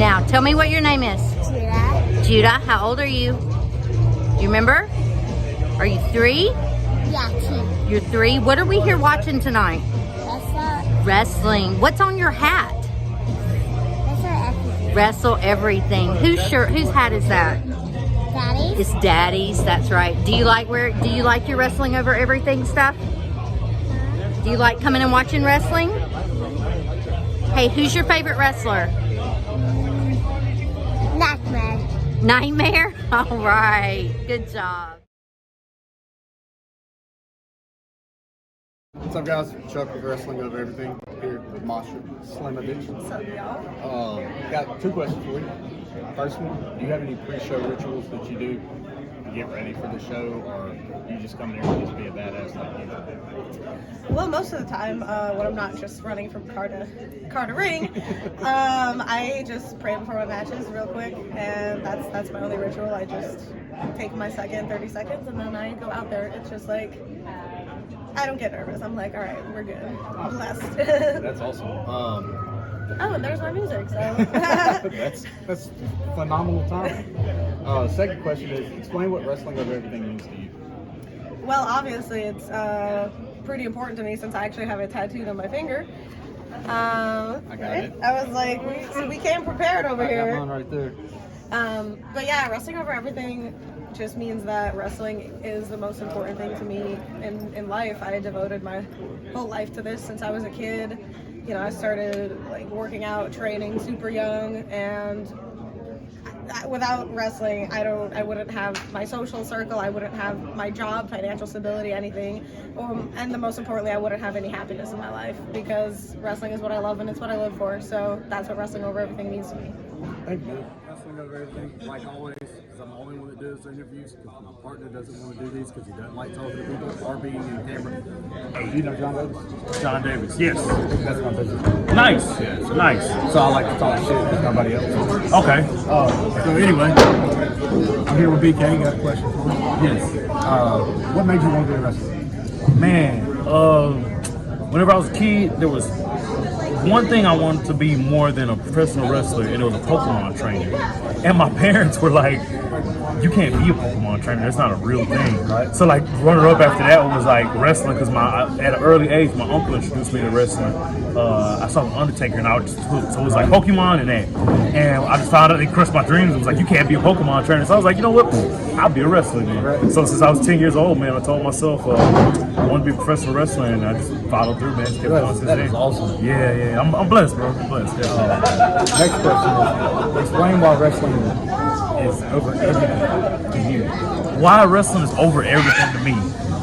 Now, tell me what your name is. Judah. Judah, how old are you? Do you remember? Are you 3? Yeah, 2. You're 3. What are we here watching tonight? Wrestling. What's on your hat? Wrestle everything. Whose hat is that? Daddy's. It's Daddy's. That's right. Do you like your wrestling over everything stuff? Do you like coming and watching wrestling? Hey, who's your favorite wrestler? Nightmare. Nightmare? All right. Good job. What's up, guys? Chuck with Wrestling Over Everything here with Masha Slim Addiction. What's up, y'all? Got 2 questions for you. First one, do you have any pre-show rituals that you do to get ready for the show, or you just come here and just be a badass like usual? Well, most of the time, when I'm not just running from car to ring, I just pray before my matches real quick, and that's my only ritual. I just take my second 30 seconds, and then I go out there. It's just like, I don't get nervous. I'm like, all right, we're good. I'm blessed. That's awesome. Oh, and there's my music, so. that's phenomenal time. Second question is, explain what Wrestling Over Everything means to you. Well, obviously, it's pretty important to me since I actually have it tattooed on my finger. I got it. I was like, we came prepared over here. I got mine right there. But yeah, Wrestling Over Everything just means that wrestling is the most important thing to me in life. I devoted my whole life to this since I was a kid. You know, I started like working out, training super young, and without wrestling, I wouldn't have my social circle, I wouldn't have my job, financial stability, anything. And the most importantly, I wouldn't have any happiness in my life, because wrestling is what I love and it's what I live for. So that's what Wrestling Over Everything means to me. Thank you. Wrestling Over Everything, like always, is I'm the only one that does interviews because my partner doesn't want to do these because he doesn't like talking to people or being in camera. Hey, you know John Davis? John Davis, yes. That's my business. Nice, Yeah, so, nice. So I like to talk shit with nobody else. Okay. So anyway, I'm here with BK. Got a question for you. Yes. What made you want to be a wrestler? Man, whenever I was a kid, there was one thing I wanted to be more than a professional wrestler, and it was a Pokemon trainer. And my parents were like, you can't be a Pokemon trainer, that's not a real thing. Right? So like runner up after that was like wrestling, because at an early age, my uncle introduced me to wrestling. I saw The Undertaker, and I was just hooked. So it was like Pokemon and that. And I just found out they crushed my dreams. It was like, you can't be a Pokemon trainer. So I was like, you know what? I'll be a wrestler then. Right. So since I was 10 years old, man, I told myself I want to be a professional wrestler, and I just followed through, man. Kept going since That then. is awesome. Yeah. I'm blessed, bro. I'm blessed. Next question is, explain why wrestling is over everything to you. Why wrestling is over everything to me?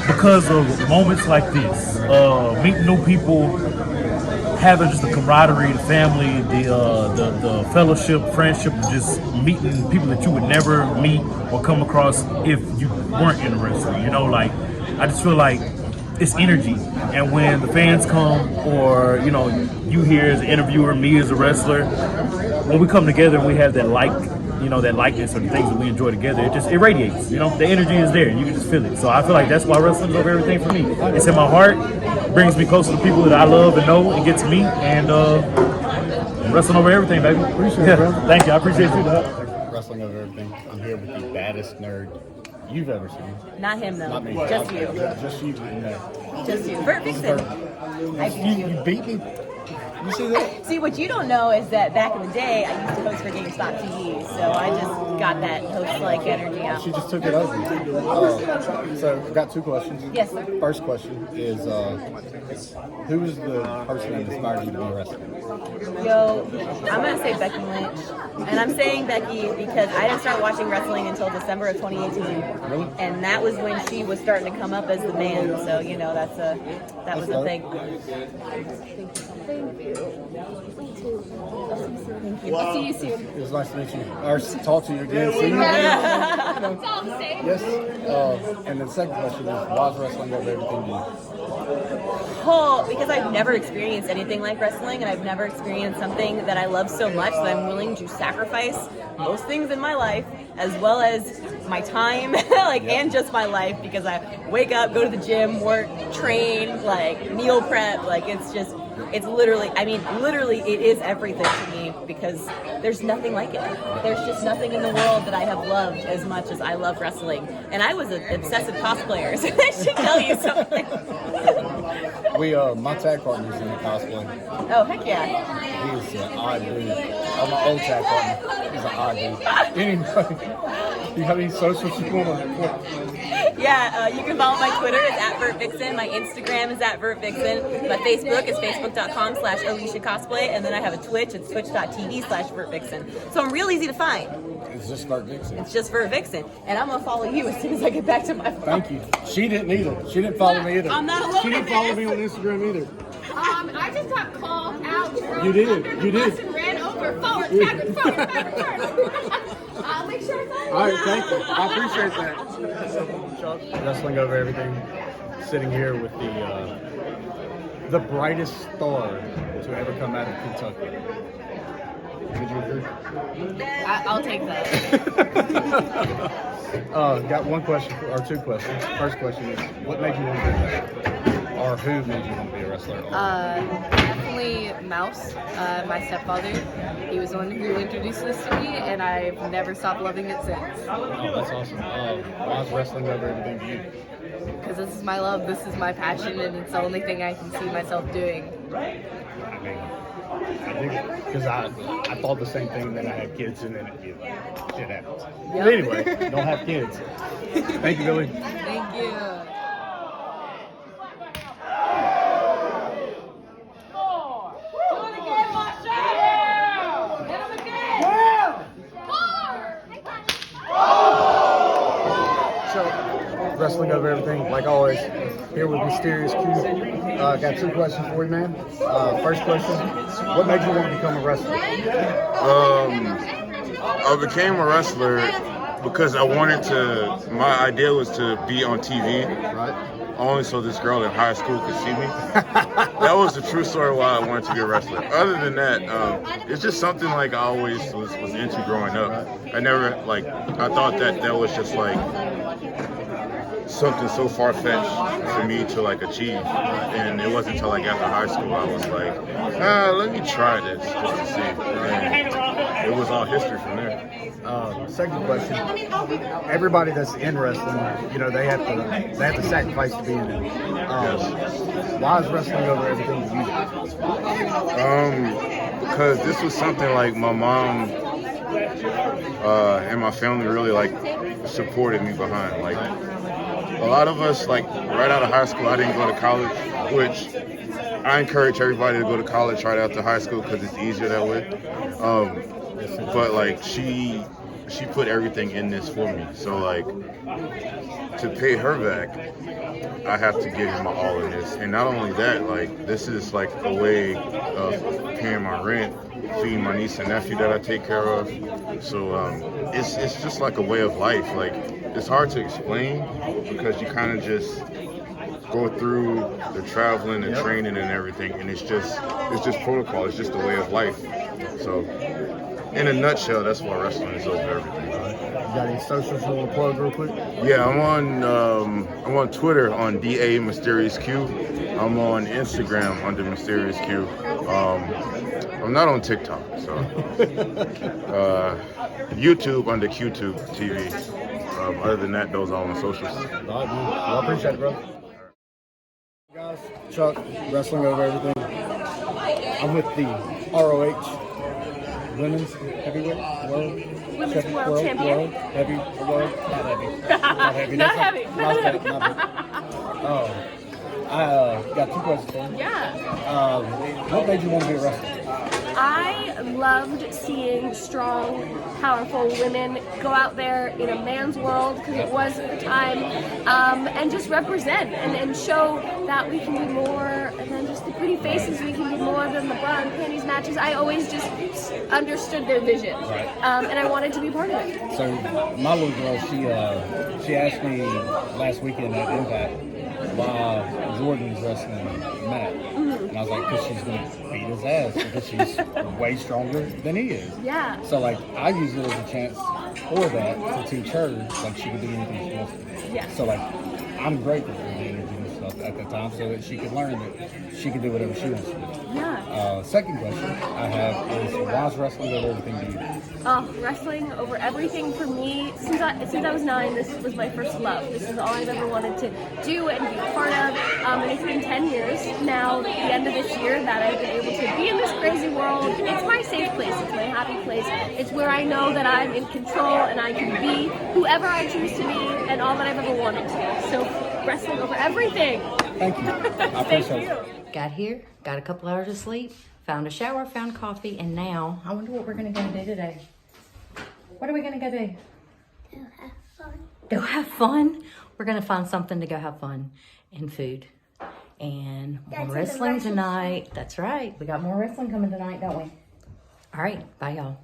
Because of moments like this, meeting new people, having just the camaraderie, the family, the fellowship, friendship, just meeting people that you would never meet or come across if you weren't in wrestling. You know, like, I just feel like it's energy, and when the fans come, or you know, you here as an interviewer, me as a wrestler, when we come together and we have that that likeness or the things that we enjoy together, it just irradiates. You know, the energy is there, and you can just feel it. So I feel like that's why wrestling is over everything for me. It's in my heart, brings me closer to people that I love and know, and gets me, and wrestling over everything, baby. Appreciate it, bro. Thank you. I appreciate you. Wrestling Over Everything. I'm here with the baddest nerd you've ever seen. Not him, though. Not me. Just you. Just you in there. Just you. Bert Vixen. I beat You beat me. You see that? See, what you don't know is that back in the day, I used to host for GameStop TV, so I just got that host-like energy out. She just took it over. So, I've got 2 questions. Yes, sir. First question is, who is the person that inspired you to be a wrestler? Yo, I'm going to say Becky Lynch. And I'm saying Becky because I didn't start watching wrestling until December of 2018. Really? And that was when she was starting to come up as the man. So, you know, that was the thing. Thank you. Thank you. I'll see you soon. It was nice to meet you. Or talk to you again. See you again. It's all the same. Yes. And then the second question is, why is wrestling over everything to you? Oh, because I've never experienced anything like wrestling, and I've never experienced something that I love so much that I'm willing to sacrifice most things in my life, as well as my time, and just my life, because I wake up, go to the gym, work, train, meal prep, it's just It's literally, I mean, literally, it is everything to me because there's nothing like it. There's just nothing in the world that I have loved as much as I love wrestling. And I was an obsessive cosplayer, so that should tell you something. My tag partner's in the cosplay. Oh, heck yeah. He's an odd dude. Oh, my old tag partner. He's an odd dude. Anyway, do you have any socials you want to? Yeah, you can follow my Twitter, it's @VertVixen. My Instagram is @VertVixen. My Facebook is facebook.com/Alicia Cosplay. And then I have a Twitch, it's twitch.tv/VertVixen. So I'm real easy to find. It's just Vert Vixen. It's just VertVixen. And I'm going to follow you as soon as I get back to my phone. Thank you. She didn't either. She didn't follow me either. I'm not alone She didn't in follow this. me on Instagram either. I just got called out. You did. You did. And ran over. Forward, backward. I'll make sure I follow. All right, thank you. I appreciate that. Chuck, Wrestling Over Everything, sitting here with the brightest star to ever come out of Kentucky. Would you agree? I'll take that. Got one question, or two questions. First question is, what made you want to be a wrestler? Or who made you want to be a wrestler? Definitely Mouse, my stepfather. He was the one who introduced this to me, and I've never stopped loving it since. Oh, that's awesome. Why is wrestling over everything to you? Because this is my love, this is my passion, and it's the only thing I can see myself doing. I mean, I dig it. Because I thought the same thing, then I had kids, and then shit happens. But anyway, don't have kids. Thank you, Billy. Thank you. Wrestling Over Everything, like always, here with Mysterious Q. Got two questions for you, man. First question, what made you want to become a wrestler? I became a wrestler because I wanted to, my idea was to be on TV. Right. Only so this girl in high school could see me. That was the true story why I wanted to be a wrestler. Other than that, it's just something like I always was into growing up. I never, I thought that was just something so far-fetched for me to achieve, and it wasn't until after high school I was let me try this just to see, and it was all history from there. Second question, everybody that's in wrestling, they have to sacrifice to be in it. Why is wrestling over everything to you? Because this was something my mom and my family really supported me behind. A lot of us, right out of high school, I didn't go to college, which I encourage everybody to go to college right after high school because it's easier that way. But she put everything in this for me. So to pay her back, I have to give my all in this. And not only that, this is a way of paying my rent, feeding my niece and nephew that I take care of. So it's just a way of life. It's hard to explain because you kind of just go through the traveling and training and everything, and it's just protocol. It's just a way of life. So in a nutshell, that's why wrestling is over everything. You got any socials you want to plug real quick? Yeah, I'm on Twitter on DA Mysterious Q. I'm on Instagram under Mysterious Q. I'm not on TikTok, so YouTube under QTube TV. Other than that, those are all my socials. All right, man. Well, I appreciate it, brother. Guys, Chuck, Wrestling Over Everything. I'm with the ROH Women's Heavyweight World. Women's World Champion. World Heavy. World. Not heavy. Not heavy. Not heavy. I got two questions for you. Yeah. What made you want to be a wrestler? I loved seeing strong, powerful women go out there in a man's world, because it was at the time, and just represent and show that we can do more than just the pretty faces. We can do more than the bra and panties matches. I always just understood their vision, and I wanted to be part of it. So my little girl, she asked me last weekend at Impact why Jordan's wrestling Matt. And I was like, because she's going to beat his ass because she's way stronger than he is. Yeah. So, I use it as a chance for that to teach her, she can do anything she wants to do. Yeah. So, I'm grateful for the energy and stuff at the time so that she could learn that she can do whatever she wants to do. Yeah. Second question I have is, why is wrestling over everything to you? Wrestling over everything for me. Since I was 9, this was my first love. This is all I've ever wanted to do and be a part of. And it's been 10 years now, at the end of this year, that I've been able to be in this crazy world. It's my safe place. It's my happy place. It's where I know that I'm in control and I can be whoever I choose to be and all that I've ever wanted to. So wrestling over everything. Thank you. I appreciate it. Got here, got a couple hours of sleep, found a shower, found coffee, and now I wonder what we're gonna go do today. What are we gonna go do? Go have fun. Go have fun? We're gonna find something to go have fun and food. And more That's wrestling the wrestling tonight. That's right. We got more wrestling coming tonight, don't we? All right, bye y'all.